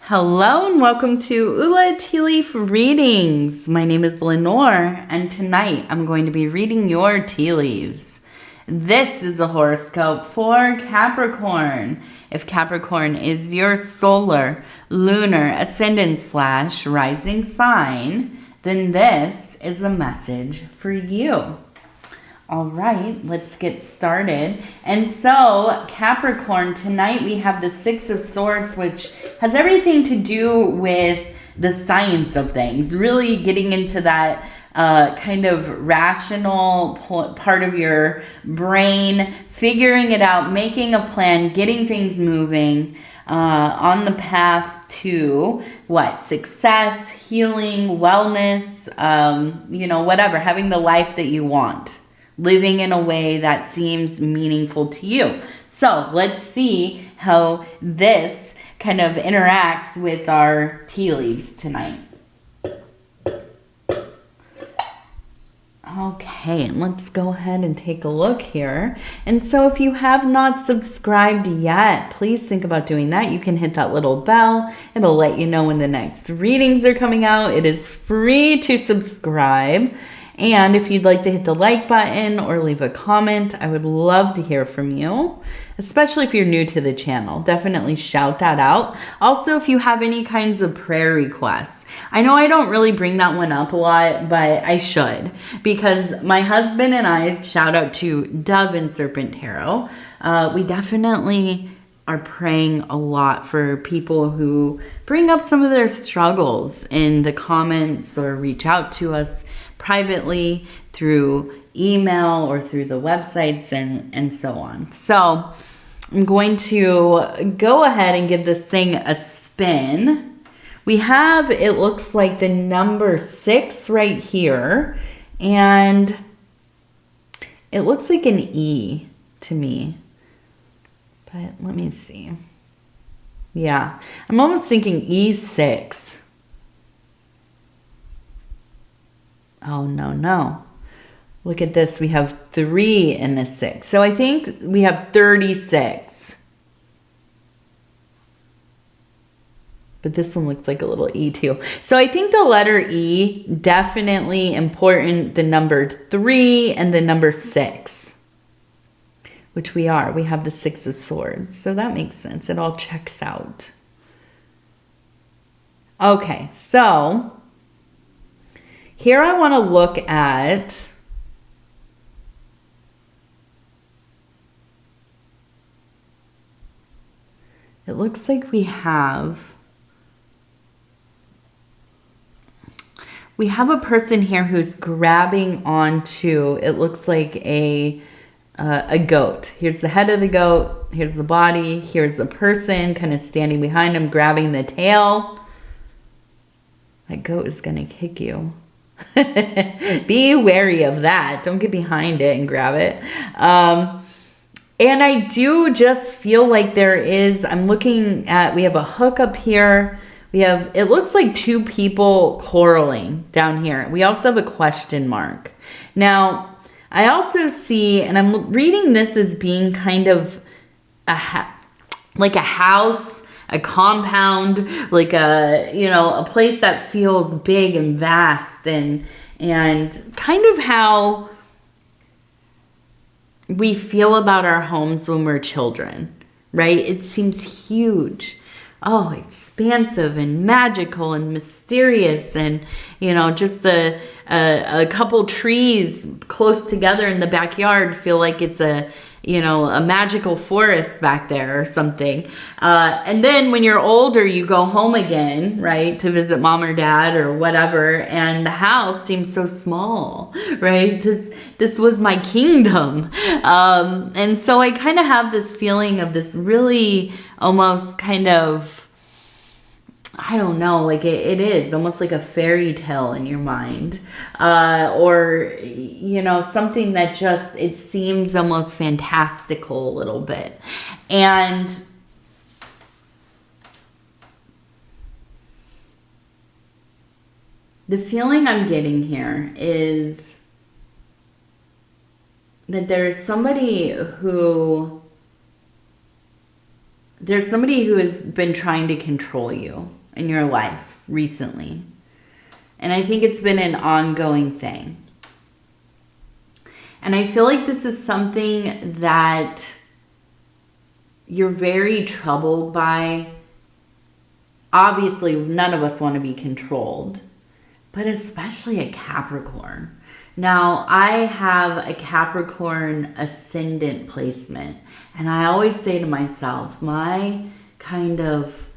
Hello and welcome to Ula Tea Leaf Readings. My name is Lenor and tonight I'm going to be reading your tea leaves. This is a horoscope for Capricorn. If Capricorn is your solar, lunar, ascendant / rising sign, then this is a message for you. All right, let's get started. And so, Capricorn, tonight we have the Six of Swords, which has everything to do with the science of things, really getting into that kind of rational part of your brain, figuring it out, making a plan, getting things moving on the path to what? Success, healing, wellness, whatever, having the life that you want. Living in a way that seems meaningful to you. So let's see how this kind of interacts with our tea leaves tonight. Okay, let's go ahead and take a look here. And so if you have not subscribed yet, please think about doing that. You can hit that little bell. It'll let you know when the next readings are coming out. It is free to subscribe. And if you'd like to hit the like button or leave a comment, I would love to hear from you, especially if you're new to the channel. Definitely shout that out. Also, if you have any kinds of prayer requests. I know I don't really bring that one up a lot, but I should, because my husband and I, shout out to Dove and Serpent Tarot, we definitely are praying a lot for people who bring up some of their struggles in the comments or reach out to us privately through email or through the websites and so on. So I'm going to go ahead and give this thing a spin. We have, it looks like the number 6 right here, and it looks like an E to me, but let me see. Yeah, I'm almost thinking E6. Oh, no. Look at this. We have 3 and a 6. So I think we have 36. But this one looks like a little E too. So I think the letter E, definitely important. The number 3 and the number 6. Which we are. We have the 6 of Swords. So that makes sense. It all checks out. Okay, so here I want to look at it looks like we have a person here who's grabbing onto, it looks like a goat. Here's the head of the goat, here's the body, here's the person kind of standing behind him grabbing the tail. That goat is going to kick you. Be wary of that. Don't get behind it and grab it. And I do just feel like there is, I'm looking at, we have a hook up here. We have, it looks like 2 people quarreling down here. We also have a question mark. Now, I also see, and I'm reading this as being kind of like a house, a compound, like a place that feels big and vast, and kind of how we feel about our homes when we're children, right? It seems huge, expansive and magical and mysterious, and just a couple trees close together in the backyard feel like it's a magical forest back there or something. And then when you're older, you go home again, right, to visit mom or dad or whatever, and the house seems so small, right? This was my kingdom. And so I kind of have this feeling of this really almost kind of, I don't know, like it is almost like a fairy tale in your mind, or something that just, it seems almost fantastical a little bit. And the feeling I'm getting here is that there is somebody who there's somebody who has been trying to control you in your life recently. And I think it's been an ongoing thing. And I feel like this is something that you're very troubled by. Obviously, none of us want to be controlled, but especially a Capricorn. Now, I have a Capricorn ascendant placement, and I always say to myself, my kind of,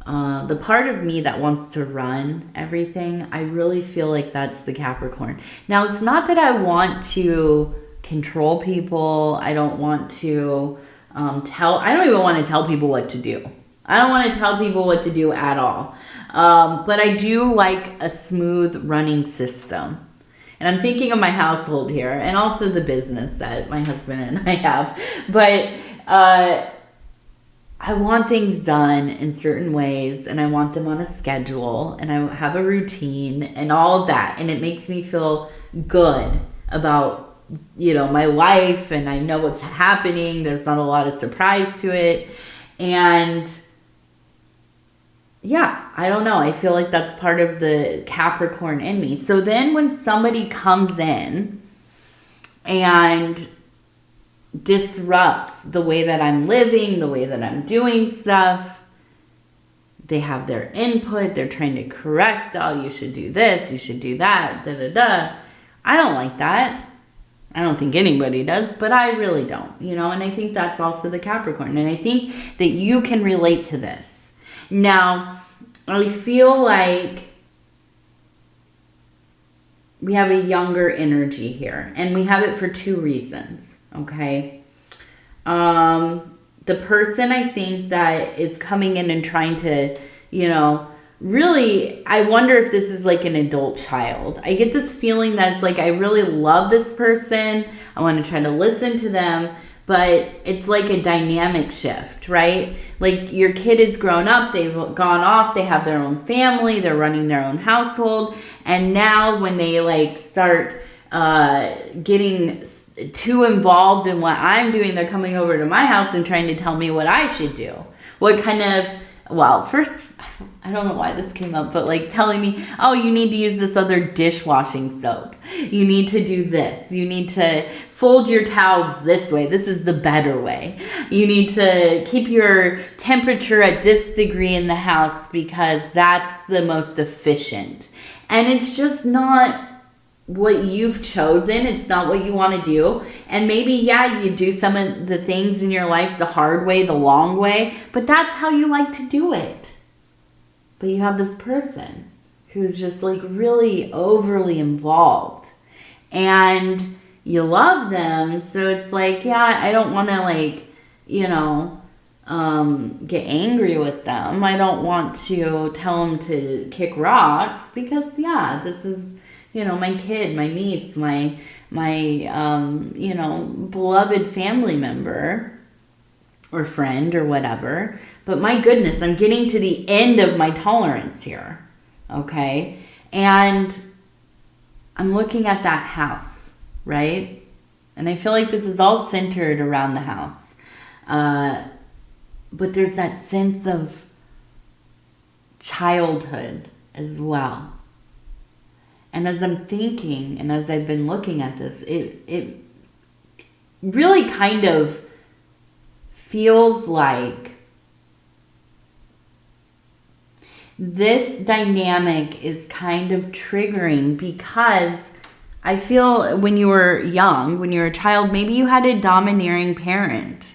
the part of me that wants to run everything, I really feel like that's the Capricorn. Now, it's not that I want to control people. I don't want to I don't even want to tell people what to do. I don't want to tell people what to do at all. But I do like a smooth running system. And I'm thinking of my household here and also the business that my husband and I have. But I want things done in certain ways, and I want them on a schedule, and I have a routine and all of that. And it makes me feel good about, you know, my life, and I know what's happening. There's not a lot of surprise to it. And yeah, I don't know. I feel like that's part of the Capricorn in me. So then when somebody comes in and disrupts the way that I'm living, the way that I'm doing stuff, they have their input, they're trying to correct, oh, you should do this, you should do that, da-da-da. I don't like that. I don't think anybody does, but I really don't, you know, and I think that's also the Capricorn. And I think that you can relate to this. Now, I feel like we have a younger energy here, and we have it for two reasons, okay? The person I think that is coming in and trying to, you know, really, I wonder if this is like an adult child. I get this feeling that's like, I really love this person. I want to try to listen to them, but it's like a dynamic shift, right? Like your kid is grown up, they've gone off, they have their own family, they're running their own household. And now when they like start getting too involved in what I'm doing, they're coming over to my house and trying to tell me what I should do. What kind of, well, first, I don't know why this came up, but like telling me, oh, you need to use this other dishwashing soap. You need to do this. You need to fold your towels this way. This is the better way. You need to keep your temperature at this degree in the house because that's the most efficient. And it's just not what you've chosen. It's not what you want to do. And maybe, yeah, you do some of the things in your life the hard way, the long way, but that's how you like to do it. But you have this person who's just like really overly involved and you love them. So it's like, yeah, I don't want to like, you know, get angry with them. I don't want to tell them to kick rocks because, yeah, this is, you know, my kid, my niece, my you know, beloved family member or friend or whatever. But my goodness, I'm getting to the end of my tolerance here, okay? And I'm looking at that house, right? And I feel like this is all centered around the house. But there's that sense of childhood as well. And as I'm thinking and as I've been looking at this, it really kind of feels like this dynamic is kind of triggering because I feel when you were young, when you were a child, maybe you had a domineering parent.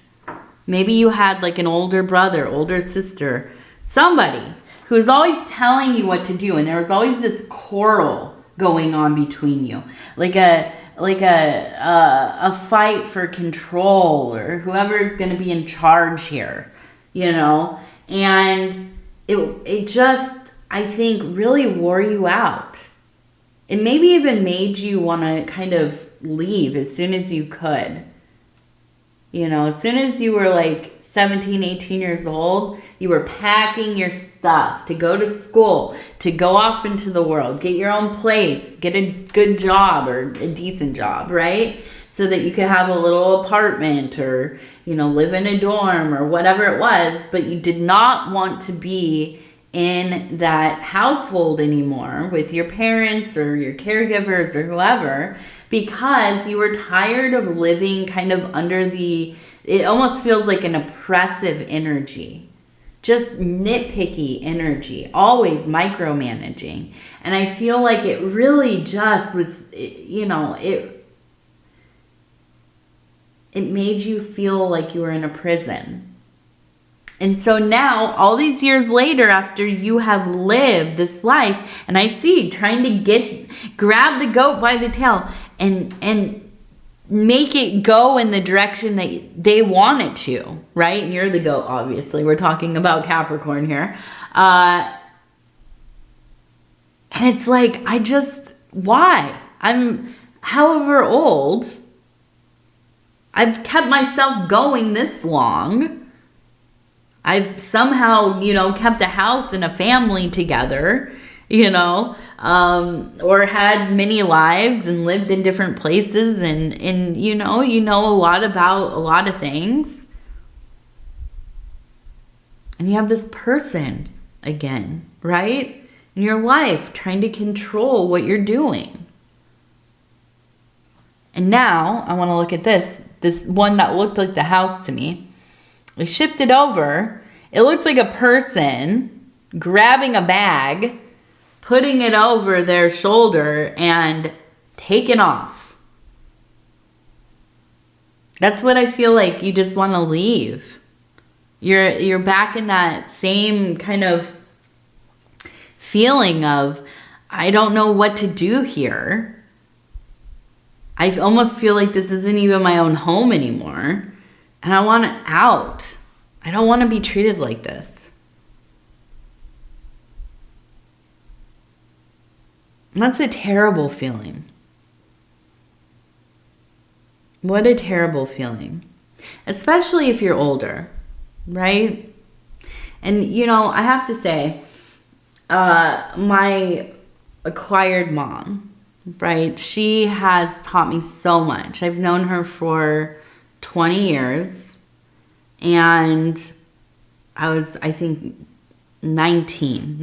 Maybe you had like an older brother, older sister, somebody who's always telling you what to do. And there was always this quarrel going on between you. Like a fight for control or whoever is going to be in charge here, you know? And it just, I think, really wore you out. It maybe even made you want to kind of leave as soon as you could. You know, as soon as you were like 17, 18 years old, you were packing your stuff to go to school, to go off into the world, get your own place, get a good job or a decent job, right? so that you could have a little apartment or, you know, live in a dorm or whatever it was, but you did not want to be in that household anymore with your parents or your caregivers or whoever, because you were tired of living kind of under it almost feels like an oppressive energy. Just nitpicky energy, always micromanaging. And I feel like it really just was, you know, it made you feel like you were in a prison. And so now, all these years later, after you have lived this life, and I see trying to grab the goat by the tail and make it go in the direction that they want it to, right? And you're the goat, obviously. We're talking about Capricorn here. And it's like, why? I'm however old. I've kept myself going this long. I've somehow, you know, kept a house and a family together, you know, or had many lives and lived in different places and you know a lot about a lot of things. And you have this person again, right? In your life trying to control what you're doing. And now I want to look at this one that looked like the house to me. I shifted over. It looks like a person grabbing a bag, putting it over their shoulder and taking off. That's what I feel like. You just want to leave. You're back in that same kind of feeling of, I don't know what to do here. I almost feel like this isn't even my own home anymore. And I want out. I don't want to be treated like this. And that's a terrible feeling. What a terrible feeling. Especially if you're older, right? And, you know, I have to say, my acquired mom, right? She has taught me so much. I've known her for 20 years. And I was, I think, 19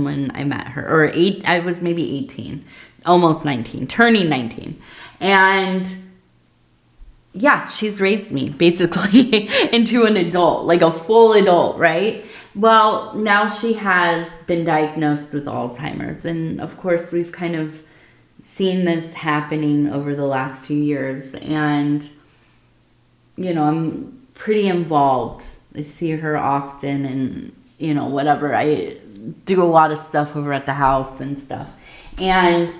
when I met her, or I was maybe 18, almost 19, turning 19. And yeah, she's raised me basically into an adult, like a full adult, right? Well, now she has been diagnosed with Alzheimer's. And of course, we've kind of seen this happening over the last few years. And, you know, I'm pretty involved. I see her often and, you know, whatever. I do a lot of stuff over at the house and stuff. And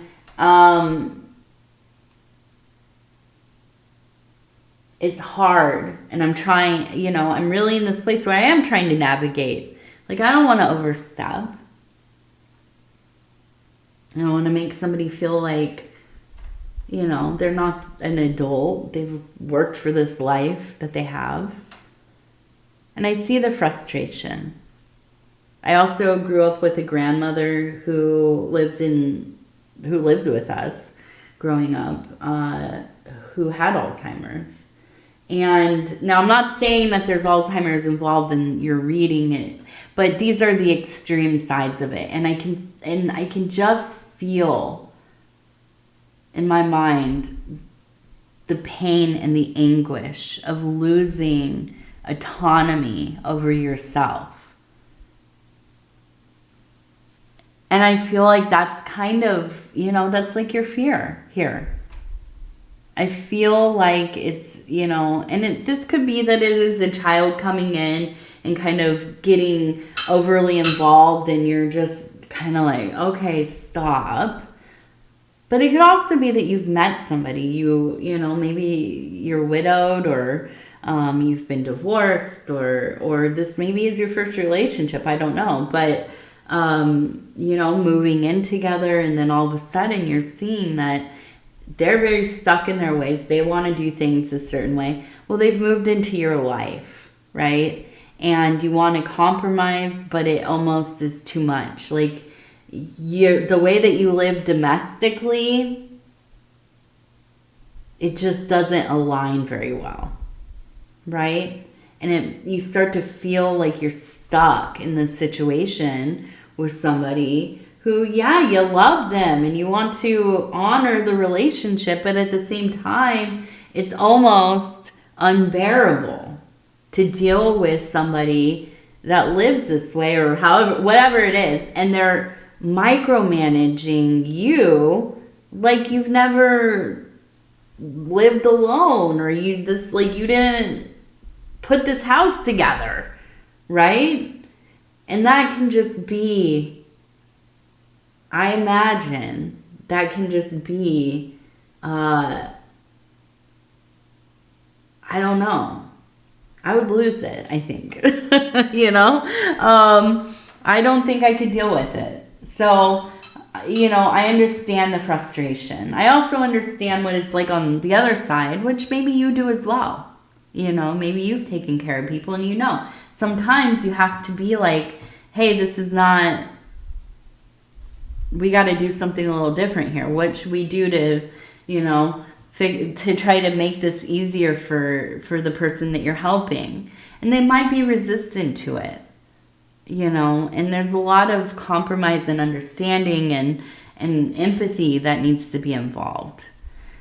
it's hard. And I'm trying, you know, I'm really in this place where I am trying to navigate. Like, I don't want to overstep. I don't want to make somebody feel like, you know, they're not an adult. They've worked for this life that they have. And I see the frustration. I also grew up with a grandmother who lived with us growing up, who had Alzheimer's. And now I'm not saying that there's Alzheimer's involved and you're reading it, but these are the extreme sides of it. And I can just feel in my mind the pain and the anguish of losing autonomy over yourself. And I feel like that's kind of, you know, that's like your fear here. I feel like it's, you know, and this could be that it is a child coming in and kind of getting overly involved and you're just kind of like, okay, stop. But it could also be that you've met somebody, you know, maybe you're widowed or you've been divorced or this maybe is your first relationship. I don't know. But, you know, moving in together and then all of a sudden you're seeing that they're very stuck in their ways. They want to do things a certain way. Well, they've moved into your life, right? And you want to compromise, but it almost is too much. Like, the way that you live domestically it just doesn't align very well, right? And you start to feel like you're stuck in this situation with somebody who, yeah, you love them and you want to honor the relationship, but at the same time, it's almost unbearable to deal with somebody that lives this way, or however, whatever it is, and they're micromanaging you like you've never lived alone, or you didn't put this house together, right? And that can just be, I imagine, that can just be, I don't know. I would lose it, I think. You know? I don't think I could deal with it. So, I understand the frustration. I also understand what it's like on the other side, which maybe you do as well. Maybe you've taken care of people and sometimes you have to be like, hey, this is not, we got to do something a little different here. What should we do to, to try to make this easier for the person that you're helping? And they might be resistant to it, and there's a lot of compromise and understanding and empathy that needs to be involved.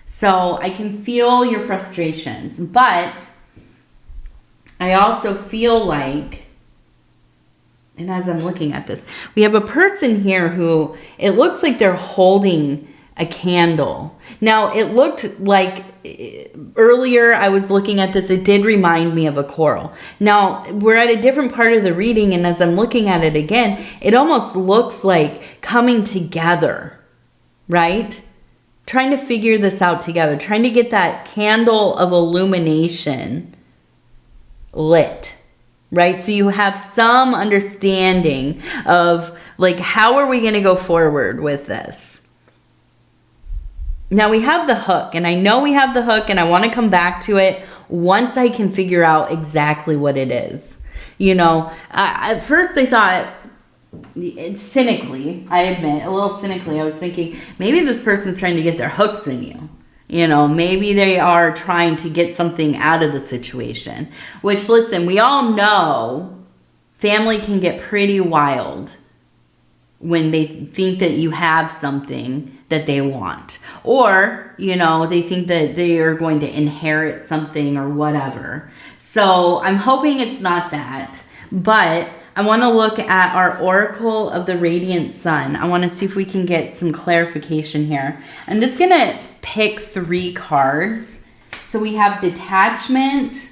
So I can feel your frustrations, but I also feel like, and as I'm looking at this, we have a person here who, it looks like they're holding a candle. Now, it looked like, earlier I was looking at this, it did remind me of a coral. Now, we're at a different part of the reading, and as I'm looking at it again, it almost looks like coming together, right? Trying to figure this out together, trying to get that candle of illumination lit, right? So you have some understanding of, like, how are we going to go forward with this? Now we have the hook, and I know we have the hook, and I want to come back to it once I can figure out exactly what it is. At first I thought, cynically, I admit, a little cynically, I was thinking, maybe this person's trying to get their hooks in you. Maybe they are trying to get something out of the situation. Which, listen, we all know family can get pretty wild when they think that you have something that they want. Or, they think that they are going to inherit something or whatever. So I'm hoping it's not that. But I want to look at our Oracle of the Radiant Sun. I want to see if we can get some clarification here. I'm just going to pick 3 cards. So we have detachment,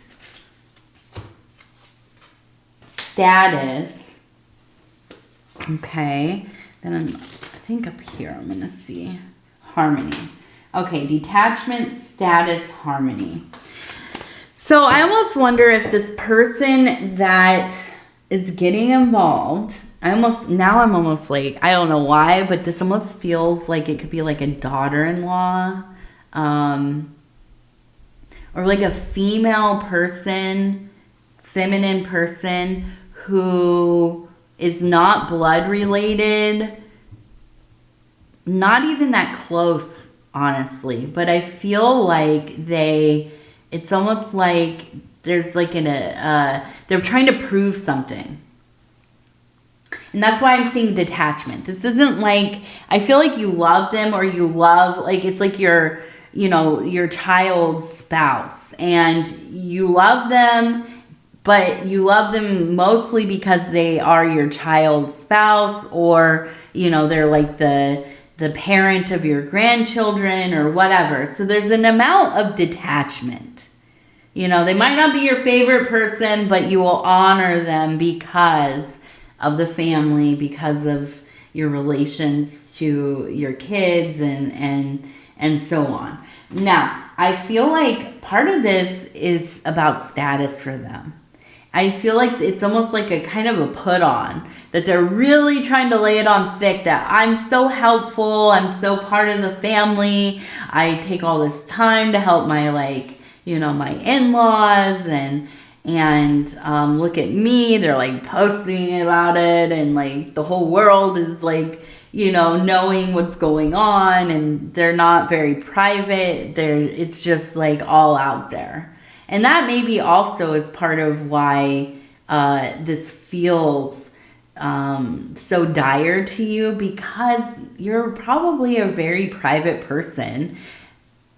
status. Okay. Then I think up here I'm going to see harmony. Okay, detachment, status, harmony. So I almost wonder if this person that is getting involved, I'm almost like, I don't know why, but this almost feels like it could be like a daughter-in-law, or like a female person, feminine person who is not blood related, not even that close, honestly, but I feel like it's almost like there's like they're trying to prove something. And that's why I'm seeing detachment. This isn't like, I feel like you love them, or you love, like, it's like your child's spouse, and you love them, but you love them mostly because they are your child's spouse, or, they're like the parent of your grandchildren or whatever. So there's an amount of detachment. They might not be your favorite person, but you will honor them because of the family, because of your relations to your kids and so on. Now, I feel like part of this is about status for them. I feel like it's almost like a kind of a put on, that they're really trying to lay it on thick, that I'm so helpful, I'm so part of the family, I take all this time to help my my in-laws, and And look at me, they're like posting about it, and like the whole world is like, you know, knowing what's going on, and they're not very private. It's just like all out there. And that maybe also is part of why this feels so dire to you, because you're probably a very private person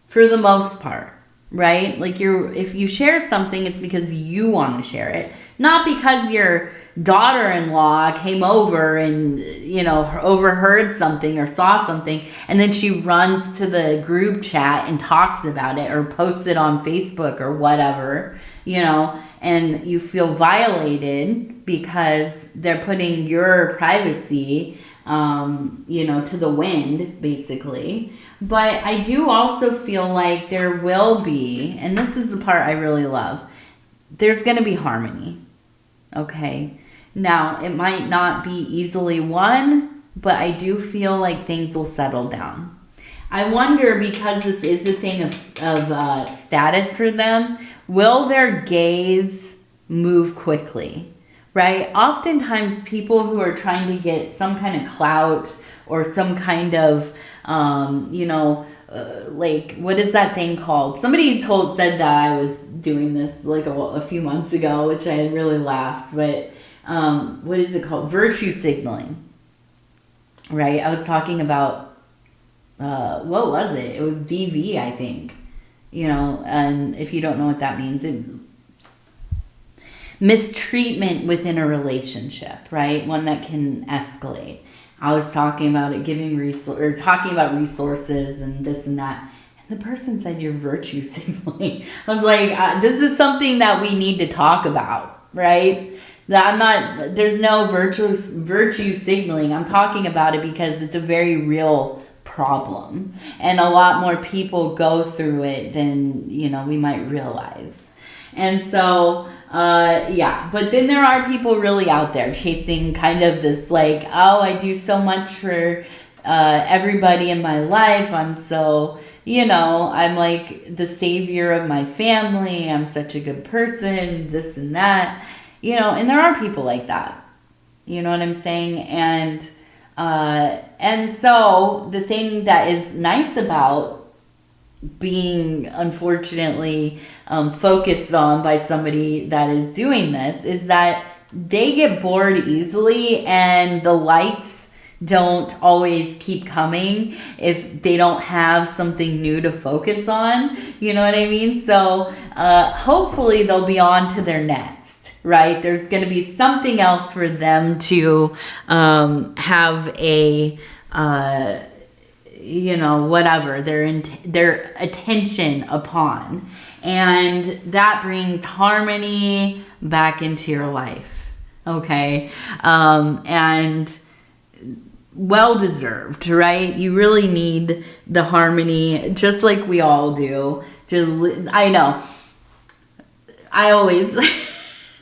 for the most part. Right? Like if you share something, it's because you want to share it, not because your daughter-in-law came over and, you know, overheard something or saw something, and then she runs to the group chat and talks about it or posts it on Facebook or whatever, you know, and you feel violated because they're putting your privacy, you know, to the wind, basically. But I do also feel like there will be, and this is the part I really love, there's going to be harmony. Okay. Now, it might not be easily won, but I do feel like things will settle down. I wonder, because this is a thing of status for them, will their gaze move quickly? Right? Oftentimes, people who are trying to get some kind of clout or some kind of you know, like, what is that thing called? Somebody said that I was doing this like a few months ago, which I really laughed, but what is it called? Virtue signaling, right? I was talking about, what was it? It was DV, I think, you know, and if you don't know what that means, mistreatment within a relationship, right? One that can escalate. I was talking about it, talking about resources and this and that. And the person said, you're virtue signaling. I was like, this is something that we need to talk about, right? That there's no virtue signaling. I'm talking about it because it's a very real problem. And a lot more people go through it than, you know, we might realize. And so, yeah, but then there are people really out there chasing kind of this like, oh, I do so much for everybody in my life. I'm so, you know, I'm like the savior of my family. I'm such a good person, this and that, you know, and there are people like that. You know what I'm saying? And so the thing that is nice about being unfortunately focused on by somebody that is doing this is that they get bored easily, and the likes don't always keep coming if they don't have something new to focus on. You know what I mean? So hopefully they'll be on to their next, right? There's going to be something else for them to have a you know, whatever, their attention upon. And that brings harmony back into your life. Okay? And well-deserved, right? You really need the harmony, just like we all do. I know. I always,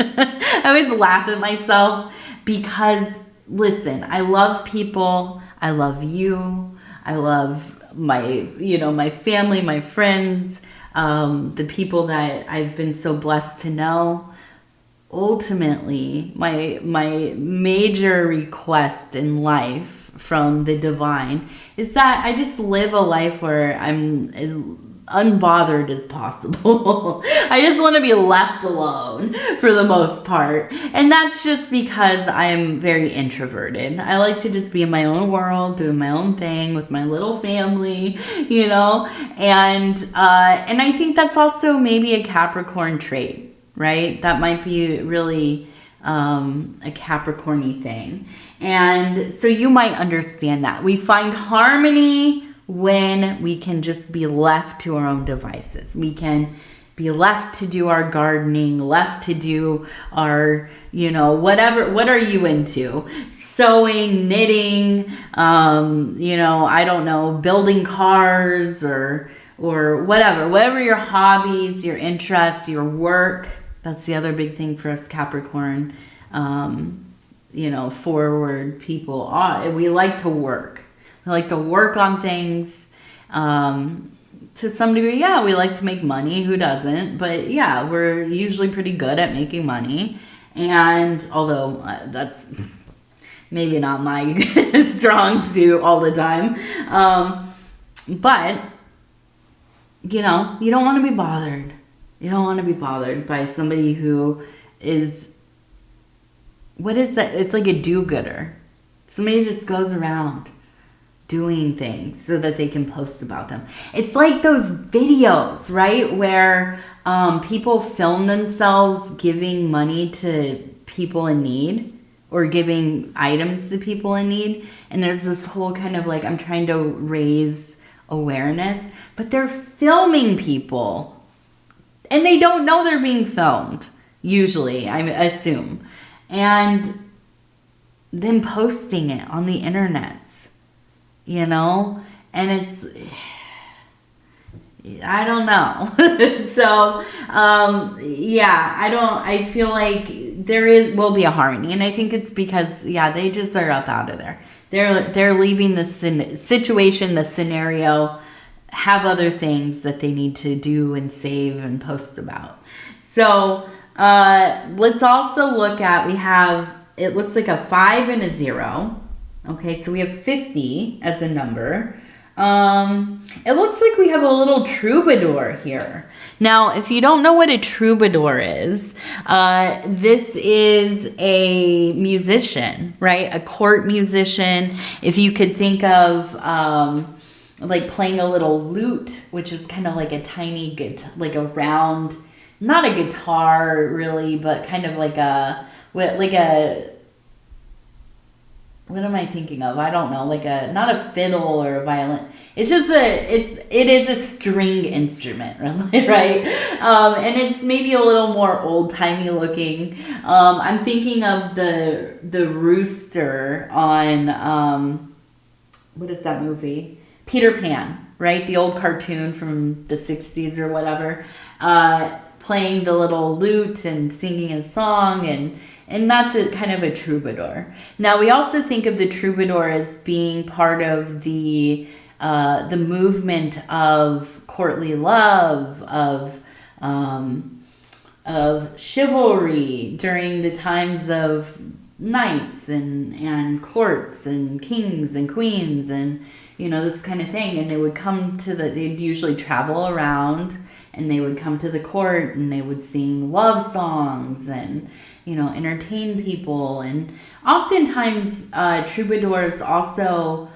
I always laugh at myself because, listen, I love people. I love you. I love my, you know, my family, my friends, the people that I've been so blessed to know. Ultimately, my major request in life from the divine is that I just live a life where I'm as unbothered as possible. I just want to be left alone for the most part. And that's just because I'm very introverted. I like to just be in my own world, doing my own thing with my little family, you know? And I think that's also maybe a Capricorn trait, right? That might be really a Capricorn-y thing. And so you might understand that. We find harmony when we can just be left to our own devices. We can be left to do our gardening, left to do our, you know, whatever. What are you into? Sewing, knitting, you know, I don't know, building cars or whatever your hobbies, your interests, your work. That's the other big thing for us Capricorn, you know, forward people are. We like to work. I like to work on things, to some degree, yeah, we like to make money. Who doesn't? But yeah, we're usually pretty good at making money. And although that's maybe not my strong suit all the time. But, you know, you don't want to be bothered. You don't want to be bothered by somebody who is, what is that? It's like a do-gooder. Somebody just goes around doing things so that they can post about them. It's like those videos, right? Where people film themselves giving money to people in need or giving items to people in need. And there's this whole kind of like, I'm trying to raise awareness, but they're filming people and they don't know they're being filmed, usually, I assume. And then posting it on the internet, you know? And it's, I don't know. So, yeah, I feel like will be a harmony. And I think it's because, yeah, they just are up out of there. They're leaving the situation, the scenario, have other things that they need to do and save and post about. So, let's also look at, it looks like a 5 and a 0. Okay, so we have 50 as a number. It looks like we have a little troubadour here. Now, if you don't know what a troubadour is, this is a musician, right? A court musician. If you could think of like playing a little lute, which is kind of like a tiny, like a round, not a guitar really, but kind of like what am I thinking of? I don't know, like not a fiddle or a violin. It's just it is a string instrument, right? And it's maybe a little more old-timey looking. I'm thinking of the rooster on, what is that movie? Peter Pan, right? The old cartoon from the 60s or whatever. Playing the little lute and singing a song, and that's a kind of a troubadour. Now, we also think of the troubadour as being part of the movement of courtly love, of chivalry during the times of knights and courts and kings and queens and, you know, this kind of thing. And they would they'd usually travel around and they would come to the court and they would sing love songs and, you know, entertain people. And oftentimes troubadours also,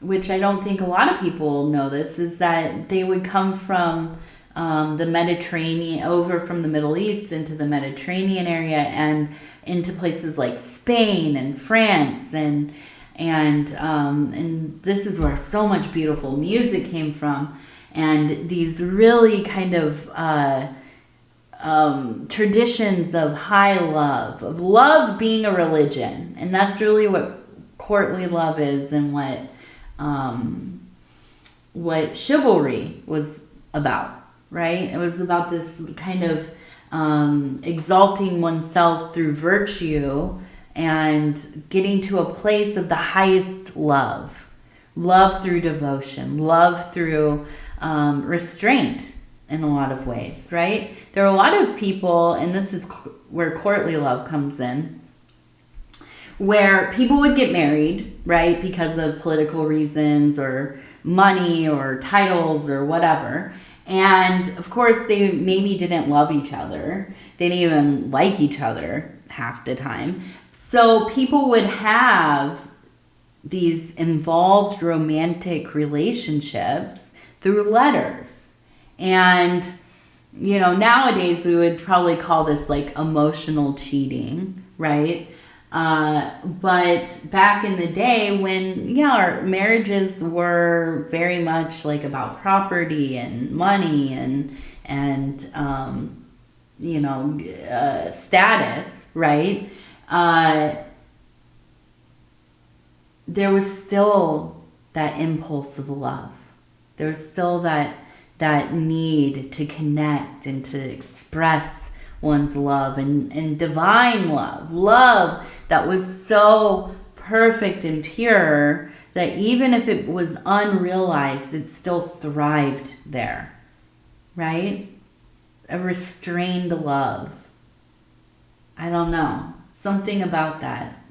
which I don't think a lot of people know this, is that they would come from the Mediterranean, over from the Middle East into the Mediterranean area and into places like Spain and France and this is where so much beautiful music came from. And these really kind of traditions of high love, of love being a religion. And that's really what courtly love is, and what chivalry was about, right? It was about this kind of exalting oneself through virtue and getting to a place of the highest love. Love through devotion, love through restraint in a lot of ways, right? There are a lot of people, and this is where courtly love comes in, where people would get married, right, because of political reasons or money or titles or whatever. And of course, they maybe didn't love each other. They didn't even like each other half the time. So people would have these involved romantic relationships through letters. And, you know, nowadays we would probably call this like emotional cheating, right? But back in the day when, yeah, our marriages were very much like about property and money and you know, status, right? There was still that impulse of love. There was still that need to connect and to express one's love and divine love that was so perfect and pure that even if it was unrealized, it still thrived there, right? A restrained love. I don't know. Something about that.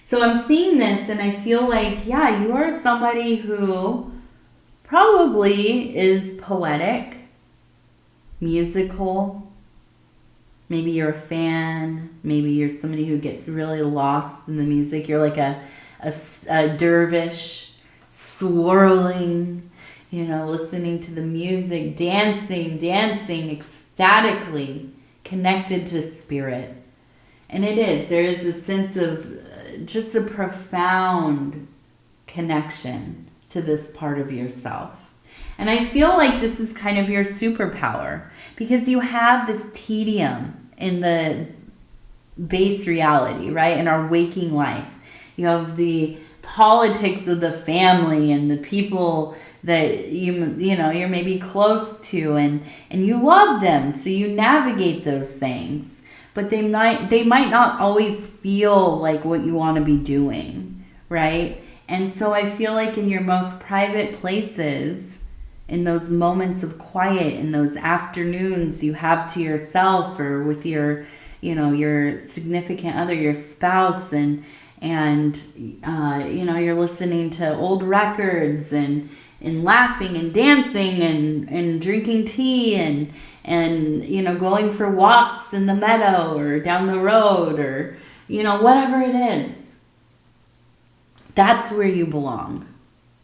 So I'm seeing this and I feel like, yeah, you are somebody who probably is poetic, musical. Maybe you're a fan. Maybe you're somebody who gets really lost in the music. You're like a dervish swirling, listening to the music, dancing ecstatically, connected to spirit. And it is. There is a sense of just a profound connection to this part of yourself. And I feel like this is kind of your superpower because you have this tedium in the base reality, right? In our waking life. You have the politics of the family and the people that you're maybe close to and you love them, so you navigate those things. But they might not always feel like what you want to be doing, right? And so I feel like in your most private places, in those moments of quiet, in those afternoons you have to yourself or with your significant other, your spouse, and you're listening to old records and laughing and dancing and drinking tea and going for walks in the meadow or down the road or whatever it is. That's where you belong,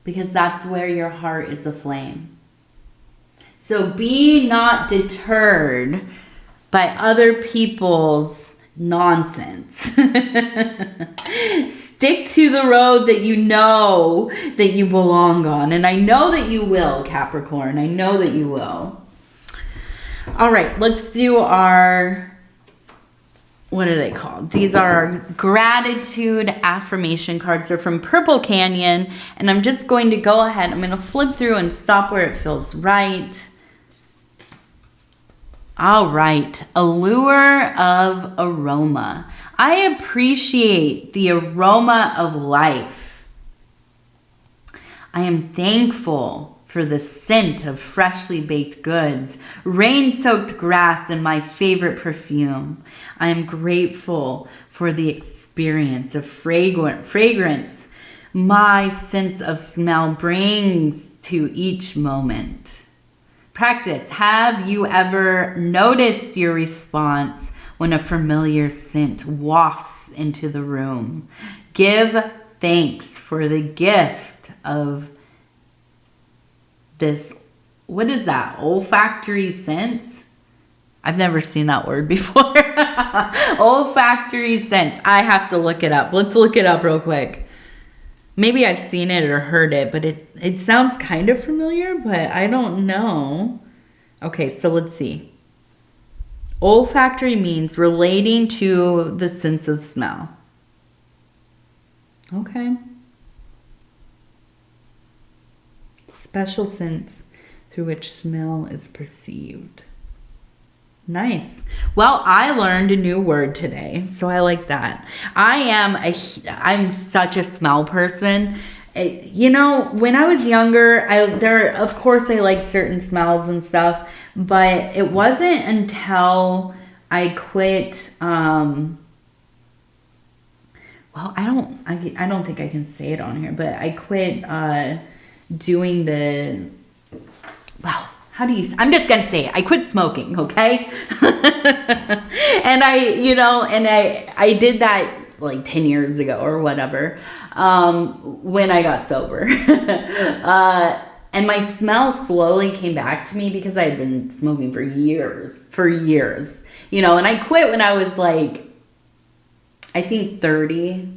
because that's where your heart is aflame. So be not deterred by other people's nonsense. Stick to the road that you know that you belong on. And I know that you will, Capricorn. I know that you will. All right, let's do our, what are they called? These are our gratitude affirmation cards. They're from Purple Canyon. And I'm just going to go ahead. I'm going to flip through and stop where it feels right. All right, allure of aroma. I appreciate the aroma of life. I am thankful for the scent of freshly baked goods, rain-soaked grass, and my favorite perfume. I am grateful for the experience of fragrance my sense of smell brings to each moment. Practice. Have you ever noticed your response when a familiar scent wafts into the room? Give thanks for the gift of this, what is that, olfactory sense? I've never seen that word before. Olfactory sense. I have to look it up. Let's look it up real quick. Maybe I've seen it or heard it, but it sounds kind of familiar, but I don't know. Okay, so let's see. Olfactory means relating to the sense of smell. Okay. Special sense through which smell is perceived. Nice. Well, I learned a new word today, so I like that. I'm such a smell person. When I was younger, of course I like certain smells and stuff, but it wasn't until I quit. Well, I don't think I can say it on here, but I quit doing the. Wow. I'm just going to say it. I quit smoking, okay? And I did that like 10 years ago or whatever, when I got sober. And my smell slowly came back to me because I had been smoking for years. And I quit when I was like, I think 30,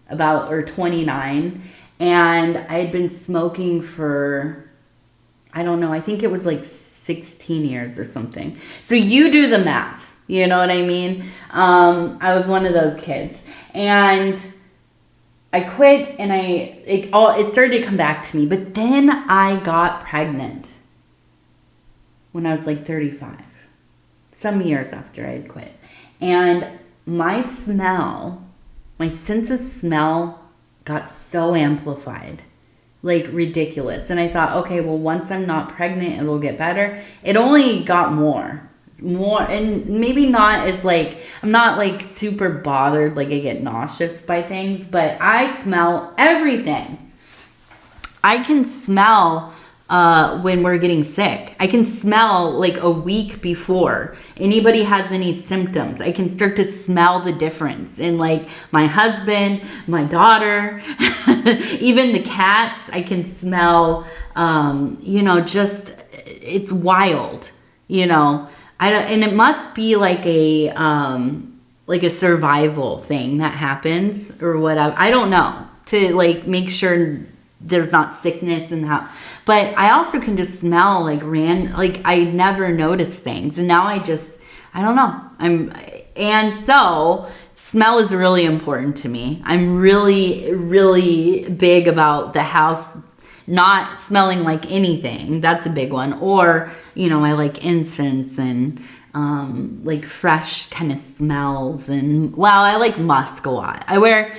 or 29. And I had been smoking for, I don't know, I think it was like 16 years or something. So you do the math, you know what I mean? I was one of those kids. And I quit and it started to come back to me. But then I got pregnant when I was like 35. Some years after I had quit. And my sense of smell got so amplified, like ridiculous. And I thought, okay, well, once I'm not pregnant, it'll get better. It only got more, and maybe not as like, I'm not like super bothered, like I get nauseous by things, but I smell everything. I can smell when we're getting sick. I can smell like a week before anybody has any symptoms. I can start to smell the difference in like my husband, my daughter, even the cats. I can smell, you know, just, it's wild, you know. And it must be like a survival thing that happens or whatever. I don't know, to like make sure there's not sickness and how, but I also can just smell like like I never noticed things. And now I don't know. And so smell is really important to me. I'm really, really big about the house not smelling like anything. That's a big one. Or, you know, I like incense and like fresh kind of smells. And well, I like musk a lot. I wear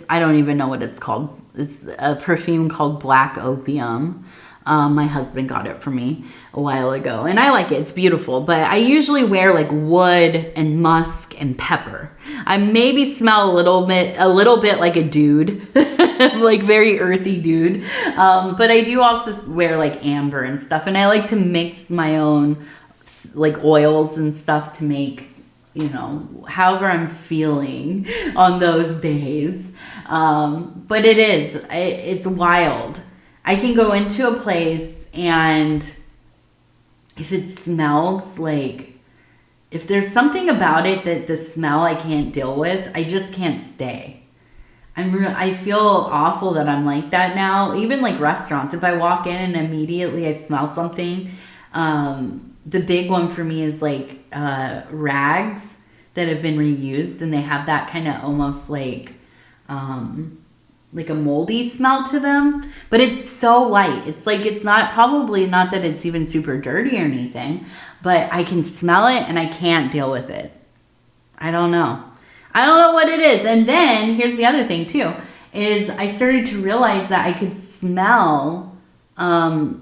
I don't even know what it's called. It's a perfume called Black Opium. My husband got it for me a while ago, and I like it. It's beautiful, but I usually wear like wood and musk and pepper. I maybe smell a little bit like a dude, like very earthy dude. But I do also wear like amber and stuff, and I like to mix my own like oils and stuff to make, you know, however I'm feeling on those days. But it's wild. I can go into a place, and if it smells like, if there's something about it that the smell I can't deal with, I just can't stay. I feel awful that I'm like that now. Even like restaurants, if I walk in and immediately I smell something, the big one for me is like rags that have been reused, and they have that kind of almost like a moldy smell to them, but it's so light. It's like, it's not, probably not that it's even super dirty or anything, but I can smell it and I can't deal with it. I don't know what it is. And then here's the other thing too, is I started to realize that I could smell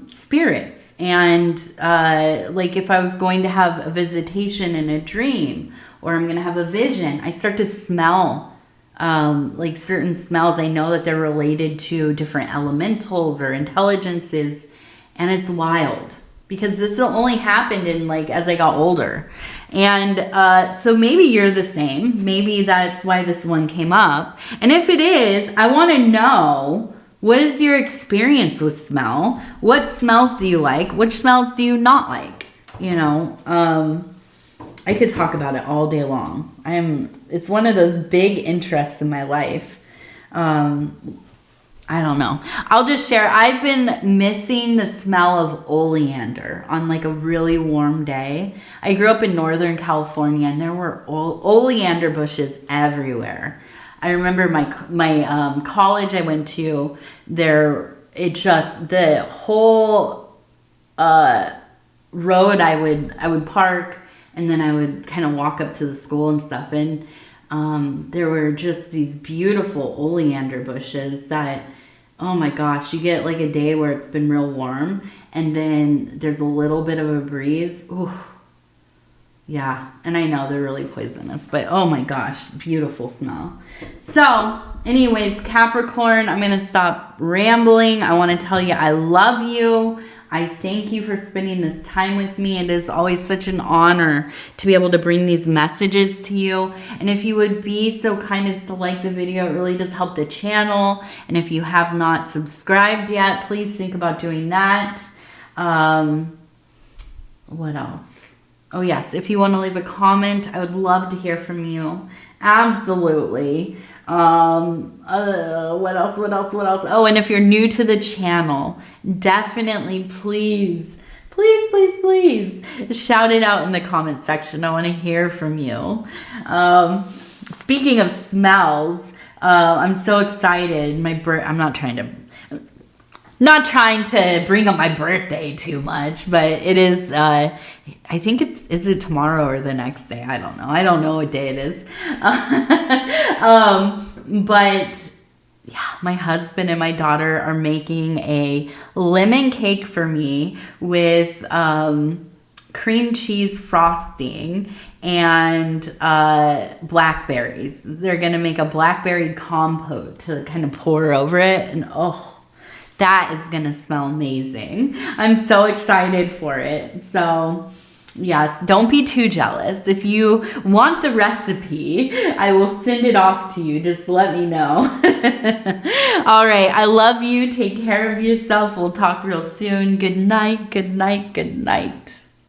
spirits. And like if I was going to have a visitation in a dream, or I'm going to have a vision, I start to smell like certain smells. I know that they're related to different elementals or intelligences, and it's wild because this only happened in like as I got older. And so maybe you're the same. Maybe that's why this one came up. And if it is, I want to know, what is your experience with smell? What smells do you like? Which smells do you not like? You know, I could talk about it all day long. It's one of those big interests in my life. I don't know. I'll just share. I've been missing the smell of oleander on like a really warm day. I grew up in Northern California, and there were oleander bushes everywhere. I remember my college I went to, the whole road I would park, and then I would kind of walk up to the school and stuff. And there were just these beautiful oleander bushes that, oh my gosh, you get like a day where it's been real warm, and then there's a little bit of a breeze. Ooh, yeah. And I know they're really poisonous, but oh my gosh, beautiful smell. So anyways, Capricorn, I'm going to stop rambling. I want to tell you I love you. I thank you for spending this time with me. It is always such an honor to be able to bring these messages to you. And if you would be so kind as to like the video, it really does help the channel. And if you have not subscribed yet, please think about doing that. What else? Oh yes, if you want to leave a comment, I would love to hear from you. Absolutely. What else? Oh, and if you're new to the channel, definitely please shout it out in the comment section. I want to hear from you. Speaking of smells, I'm so excited. I'm not trying to bring up my birthday too much, but it is I think is it tomorrow or the next day? I don't know. I don't know what day it is. But yeah, my husband and my daughter are making a lemon cake for me with cream cheese frosting and blackberries. They're gonna make a blackberry compote to kind of pour over it, and oh, that is gonna smell amazing. I'm so excited for it. So yes, don't be too jealous. If you want the recipe, I will send it off to you. Just let me know. All right, I love you. Take care of yourself. We'll talk real soon. Good night, good night, good night.